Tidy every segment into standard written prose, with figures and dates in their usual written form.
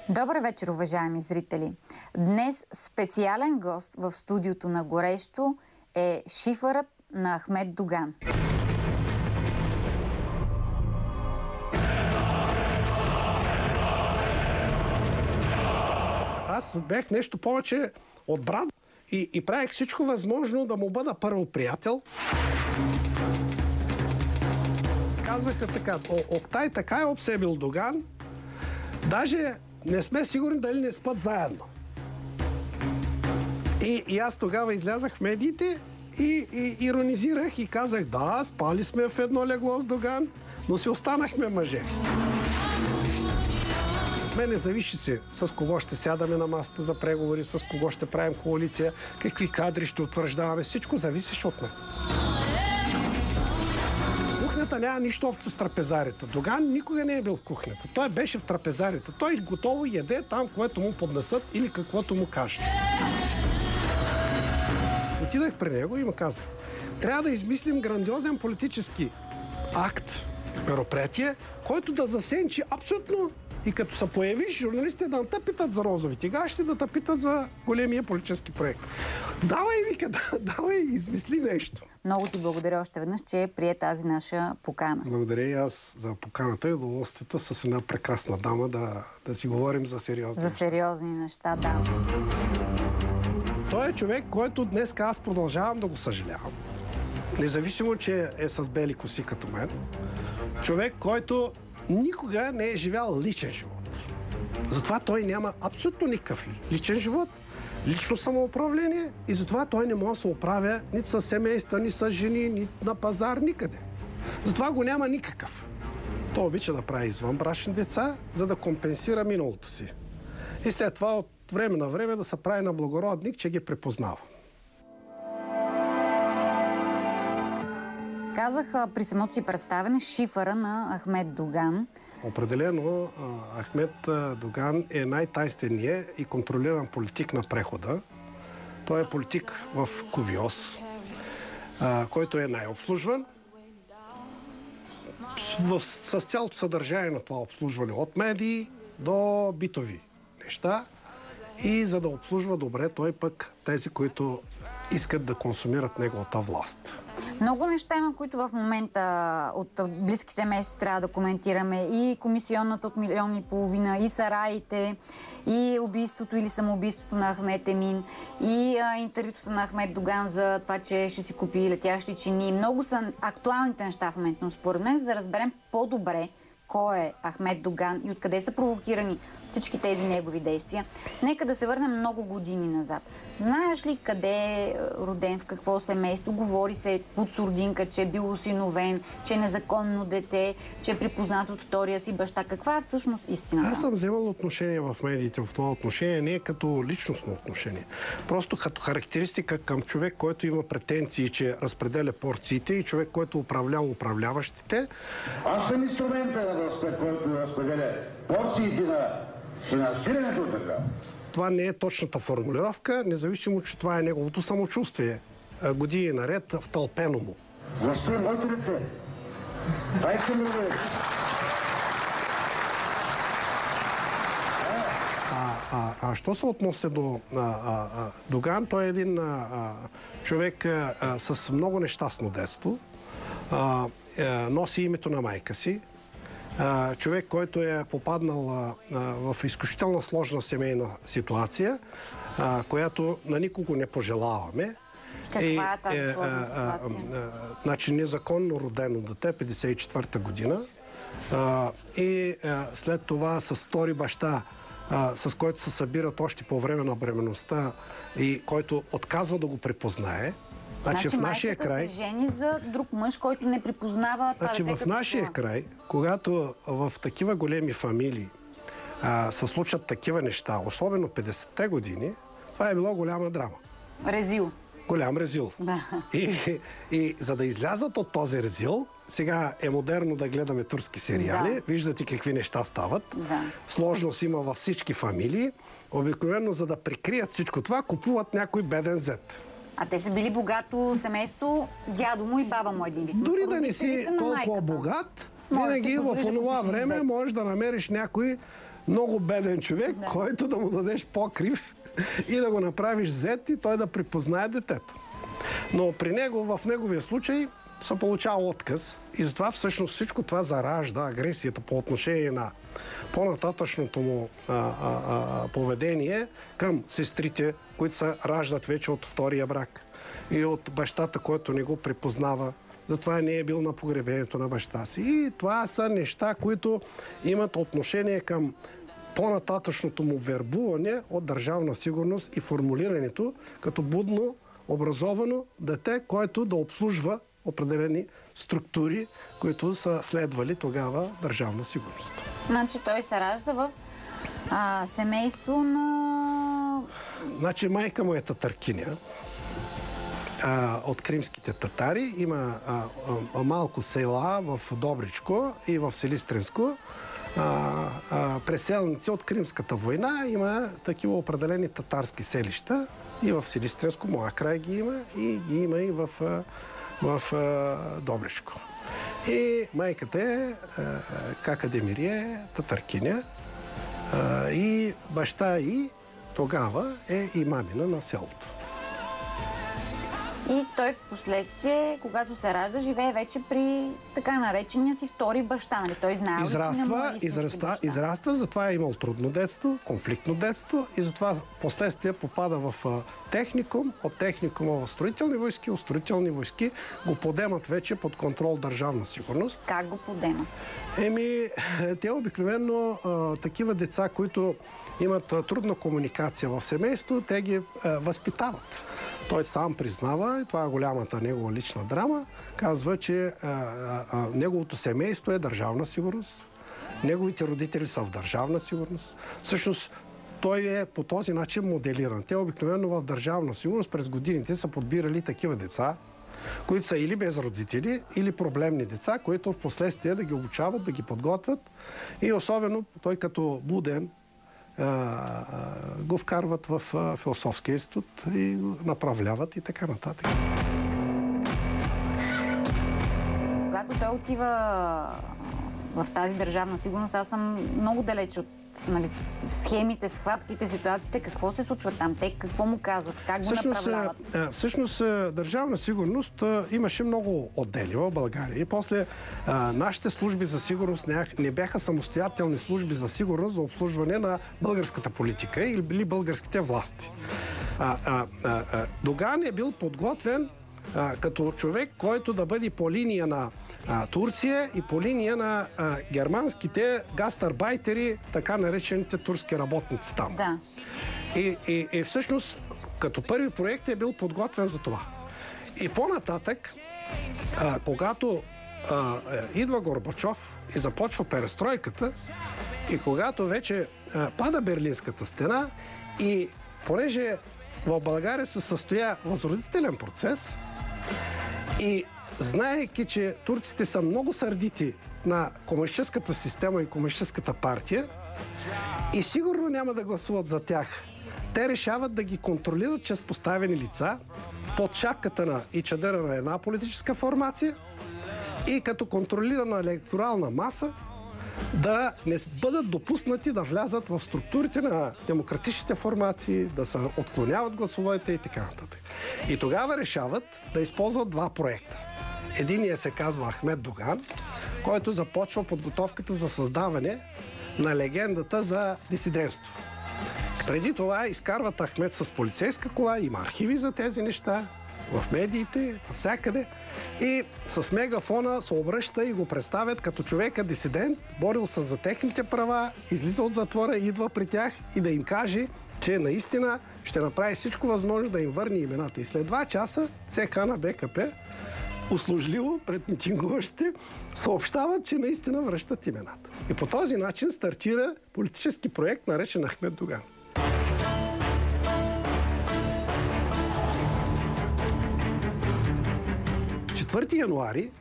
Добър вечер, уважаеми зрители! Днес специален гост в студиото на Горещо е шифърът на Ахмед Доган. Аз бях нещо повече от брат и правих всичко възможно да му бъда първо приятел. Казваха така, Октай така е обсебил Доган, даже не сме сигурни дали не спят заедно. И аз тогава излязах в медиите и иронизирах и казах, да, спали сме в едно легло с Доган, но си останахме мъже. Мене зависи се с кого ще сядаме на масата за преговори, с кого ще правим коалиция, какви кадри ще утвърждаваме. Всичко зависеше от мен. Кухнята няма нищо общо с трапезарията. Доган никога не е бил в кухнята. Той беше в трапезарията. Той готово яде там, което му поднесат или каквото му кажат. Отидах при него и му казах, трябва да измислим грандиозен политически акт, мероприятие, който да засенчи абсолютно и като се появиш, журналистите да не те питат за розовите гащи, да те питат за големия политически проект. Давай, вика, давай, измисли нещо. Много ти благодаря още веднъж, че прие тази наша покана. Благодаря и аз за поканата и удоволствието с една прекрасна дама да си говорим за сериозни неща. За сериозни неща, да. Той е човек, който днес аз продължавам да го съжалявам. Независимо, че е с бели коси като мен. Човек, който никога не е живял личен живот. Затова той няма абсолютно никакъв личен живот, лично самоуправление и затова той не може да се оправя нито с семейства, ни с жени, ни на пазар, никъде. Затова го няма никакъв. Той обича да прави извънбрачни деца, за да компенсира миналото си. И след това от време на време да се прави на благородник, че ги препознава. Казах при самото си представяне шифъра на Ахмед Доган. Определено Ахмед Доган е най-тайнственият и контролиран политик на прехода. Той е политик в кувиоз, който е най-обслужван. С цялото съдържание на това обслужване, от медии до битови неща. И за да обслужва добре, той пък тези, които искат да консумират неговата власт. Много неща има, които в момента от близките месеци трябва да коментираме. И комисионната от 1,5 милиона, и сараите, и убийството или самоубийството на Ахмед Емин, и интервюто на Ахмед Доган за това, че ще си купи летящи чини. Много са актуалните неща в момента, но според мен, за да разберем по-добре кой е Ахмед Доган и откъде са провокирани всички тези негови действия, нека да се върнем много години назад. Знаеш ли къде е роден, в какво семейство? Говори се под сурдинка, че е бил осиновен, че е незаконно дете, че е припознат от втория си баща. Каква е всъщност истината? Аз съм вземал отношение в медиите в това отношение, не като личностно отношение. Просто като характеристика към човек, който има претенции, че разпределя порциите и човек, който управлява управляващите. Аз съм инструмента на властта, който разпределя порциите на финансирането така. Това не е точната формулировка, независимо, че това е неговото самочувствие. Години наред втълпено му. Властта е моите ръце. Това искам да говоря. Що се отнася до Доган, той е един човек с много нещастно детство. Носи името на майка си. Човек, който е попаднал в изключително сложна семейна ситуация, която на никого не пожелаваме. Каква е тази сложна ситуация? Значи незаконно родено дете, 54-та година. И след това с втори баща, с който се събират още по време на бременността и който отказва да го препознае. Значи в нашия край се жени за друг мъж, който не припознава това дете. В нашия край, когато в такива големи фамилии се случат такива неща, особено 50-те години, това е било голяма драма. Резил. Голям резил. Да. И за да излязат от този резил, сега е модерно да гледаме турски сериали. Да. Виждате какви неща стават. Да. Сложност има във всички фамилии. Обикновено, за да прикрият всичко това, купуват някой беден зет. А те са били богато семейство, дядо му и баба му един вид. Дори да не си толкова богат, винаги в това време можеш да намериш някой много беден човек, който да му дадеш покрив и да го направиш зет и той да припознае детето. Но при него, в неговия случай, се получава отказ и затова всъщност всичко това заражда агресията по отношение на по-нататъчното му поведение към сестрите, които се раждат вече от втория брак и от бащата, който не го припознава. Затова не е бил на погребението на баща си. И това са неща, които имат отношение към по-нататъчното му вербуване от Държавна сигурност и формулирането като будно, образовано дете, което да обслужва определени структури, които са следвали тогава Държавна сигурност. Значи той се ражда в семейство на... Значи майка му е татаркиня от кримските татари. Има малко села в Добричко и в Силистренско. Преселници от Кримската война. Има такива определени татарски селища. И в Силистренско, моя край ги има, и ги има и в Добричко. И майката е Кака Демирие, татаркиня, и баща и тогава е имамина на селото. И той в последствие, когато се ражда, живее вече при така наречения си втори баща. Нали? Той знае, че не му е истински баща. Израства, затова е имал трудно детство, конфликтно детство и затова последствие попада в техникум, от техникума в строителни войски, от строителни войски го подемат вече под контрол Държавна сигурност. Как го подемат? Те обикновено такива деца, които имат трудна комуникация в семейство, те ги възпитават. Той сам признава, и това е голямата негова лична драма, казва, че неговото семейство е Държавна сигурност, неговите родители са в Държавна сигурност. Всъщност, той е по този начин моделиран. Те обикновено в Държавна сигурност през годините са подбирали такива деца, които са или без родители, или проблемни деца, които в последствие да ги обучават, да ги подготвят. И особено той като буден го вкарват в философския институт и го направляват и така нататък. Когато той отива в тази Държавна сигурност, аз съм много далеч от схемите, схватките, ситуациите. Какво се случва там? Те какво му казват? Как го направляват? Всъщност Държавна сигурност имаше много отдели в България. И после нашите служби за сигурност не бяха самостоятелни служби за сигурност за обслужване на българската политика или българските власти. Доган е бил подготвен като човек, който да бъде по линия на Турция и по линия на германските гастарбайтери, така наречените турски работници там. Да. И всъщност, като първи проект е бил подготвен за това. И по-нататък, когато идва Горбачов и започва перестройката, и когато вече пада Берлинската стена, и понеже в България се състоя възродителен процес, и знаейки, че турците са много сърдити на комунистическата система и комунистическата партия и сигурно няма да гласуват за тях, те решават да ги контролират чрез поставени лица под шапката и чадъра на една политическа формация и като контролирана електорална маса да не бъдат допуснати да влязат в структурите на демократичните формации, да се отклоняват гласовете и така нататък. И тогава решават да използват два проекта. Единият се казва Ахмед Доган, който започва подготовката за създаване на легендата за дисидентство. Преди това изкарват Ахмед с полицейска кола, има архиви за тези неща, в медиите, навсякъде. И с мегафона се обръща и го представят като човека дисидент, борил се за техните права, излиза от затвора, идва при тях и да им каже, че наистина ще направи всичко възможно да им върне имената. И след 2 часа ЦК на БКП услужливо пред митингуващите съобщават, че наистина връщат имената. И по този начин стартира политически проект, наречен Ахмед Доган. На 4 януари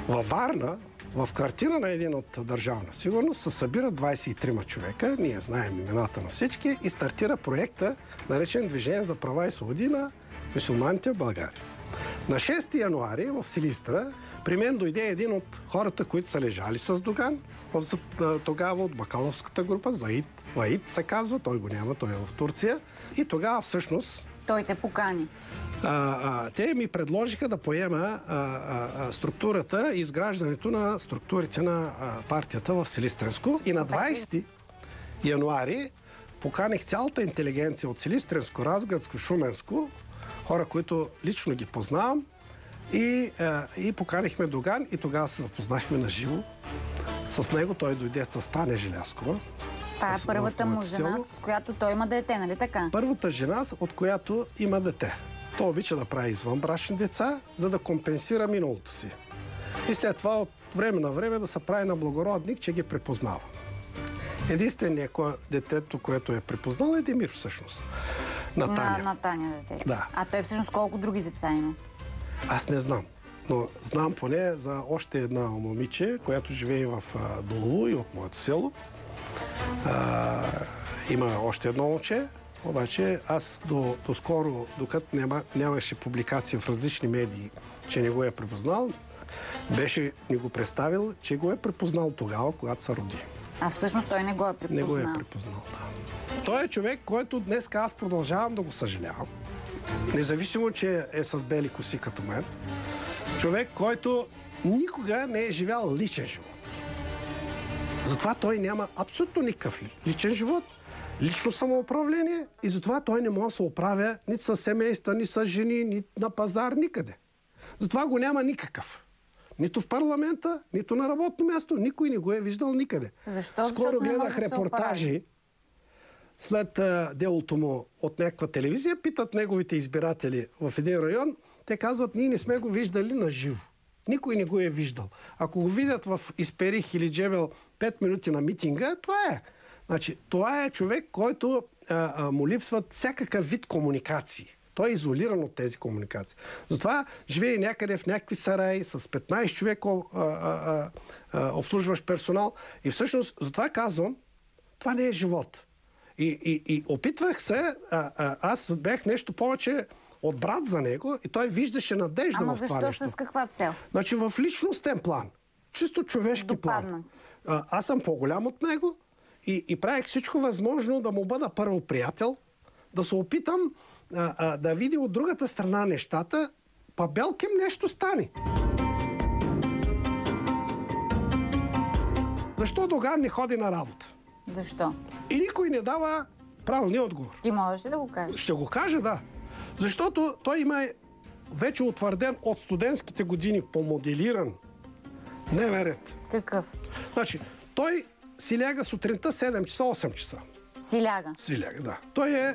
във Варна, в квартира на един от Държавна сигурност, се събират 23 човека, ние знаем имената на всички, и стартира проекта, наречен Движение за права и свободи на мюсюлманите в България. На 6 януари в Силистра При мен дойде един от хората, които са лежали с Доган, тогава от Бакаловската група, Заид Лаид се казва, той го няма, той е в Турция. И тогава всъщност... Той те покани. Те ми предложиха да поема структурата и изграждането на структурите на партията в Силистренско. И на 20 януари поканих цялата интелигенция от Силистренско, Разградско, Шуменско, хора, които лично ги познавам, и поканихме Доган и тогава се запознахме на живо с него. Той дойде с Таня Желязкова. Това е първата му жена, с която той има дете, нали така? Първата жена, от която има дете. Той обича да прави извънбрачни деца, за да компенсира миналото си. И след това от време на време да се прави на благородник, че ги препознава. Единственият детето, което е препознал, е Демир всъщност. На Таня. На Таня дете. Да. А той всъщност колко други деца има? Аз не знам. Но знам поне за още една момиче, която живее в Долово и от моето село. Има още едно момче, обаче аз доскоро, докато нямаше публикация в различни медии, че не го е препознал, беше ни го представил, че го е препознал тогава, когато се роди. А всъщност той не го е препознал. Не го е препознал, да. Той е човек, който днес аз продължавам да го съжалявам. Независимо, че е с бели коси като мен. Човек, който никога не е живял личен живот. Затова той няма абсолютно никакъв личен живот, лично самоуправление и затова той не може да се оправя нито с семейства, ни с жени, ни на пазар, никъде. Затова го няма никакъв. Нито в парламента, нито на работно място. Никой не го е виждал никъде. Защо? Скоро гледах репортажи след делото му от някаква телевизия. Питат неговите избиратели в един район. Те казват, ние не сме го виждали на живо. Никой не го е виждал. Ако го видят в Исперих или Джебел 5 минути на митинга, това е. Значи, това е човек, който му липсват всякакъв вид комуникации. Той е изолиран от тези комуникации. Затова живее някъде в някакви сараи с 15 човека обслужващ персонал. И всъщност, затова казвам, това не е живот. И опитвах се, аз бях нещо повече от брат за него и той виждаше надежда в това нещо. Ама защо, с каква цел? Значи в личностен план, чисто човешки план. Аз съм по-голям от него и правих всичко възможно да му бъда първо приятел, да се опитам да види от другата страна нещата, па белкем нещо стане. Защо Доган не ходи на работа? Защо? И никой не дава правилния отговор. Ти можеш ли да го кажеш? Ще го кажа, да. Защото той има вече утвърден от студентските години по-моделиран дневен ред. Какъв? Значи, той си ляга сутринта 7 часа, 8 часа. Си ляга? Си ляга, да. Той е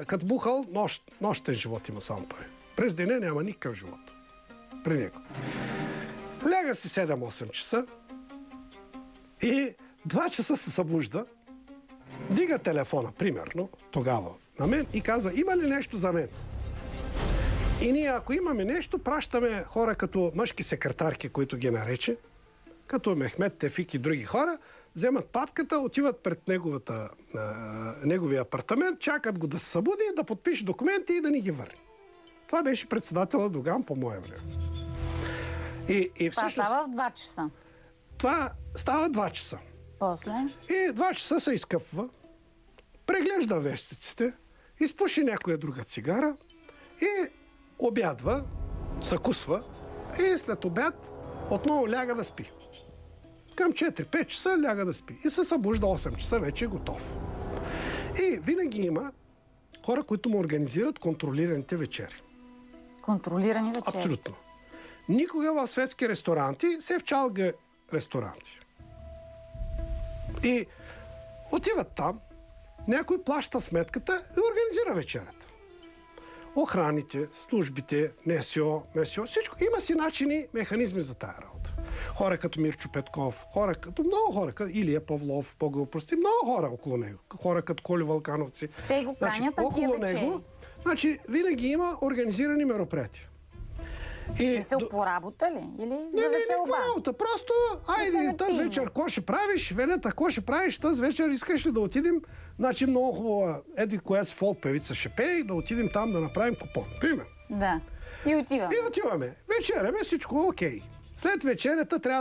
като бухал, нощен живот има само той. През деня няма никакъв живот. При него. Ляга си 7-8 часа и 2 часа се събужда, дига телефона, примерно, тогава на мен и казва, има ли нещо за мен? И ние, ако имаме нещо, пращаме хора като мъжки секретарки, които ги нарече, като Мехмед Тефик и други хора, вземат папката, отиват пред неговия апартамент, чакат го да се събуди, да подпише документи и да ни ги върне. Това беше председателя Доган по мое време. Това става в 2 часа. Това става 2 часа. После? И 2 часа се изкъпва, преглежда вестиците, изпуши някоя друга цигара и обядва, съкусва и след обяд отново ляга да спи. Към 4-5 часа ляга да спи. И се събужда 8 часа, вече е готов. И винаги има хора, които му организират контролираните вечери. Контролирани вечери? Абсолютно. Никога в светски ресторанти се в чалга ресторанти. И отиват там, някой плаща сметката и организира вечерята. Охраните, службите, НСО, всичко. Има си начини, механизми за тая работа. Хора като Мирчо Петков, хора като много хора, като Илия Павлов, по-прости, много хора около него. Хора като Коли Вълкановци. Те го канят около него, значи, винаги има организирани мероприятия. И се опоработа ли? Или за веселба? Не, работа. Просто, айде, тази вечер, какво ще правиш? Венета, какво ще правиш? Тази вечер искаш ли да отидем? Значи много хубава, еди коя си фолк певица ще пее и да отидем там да направим купон. Пример. Да. И отиваме. И отиваме. Вечеряме, всичко окей. След вечерята трябва да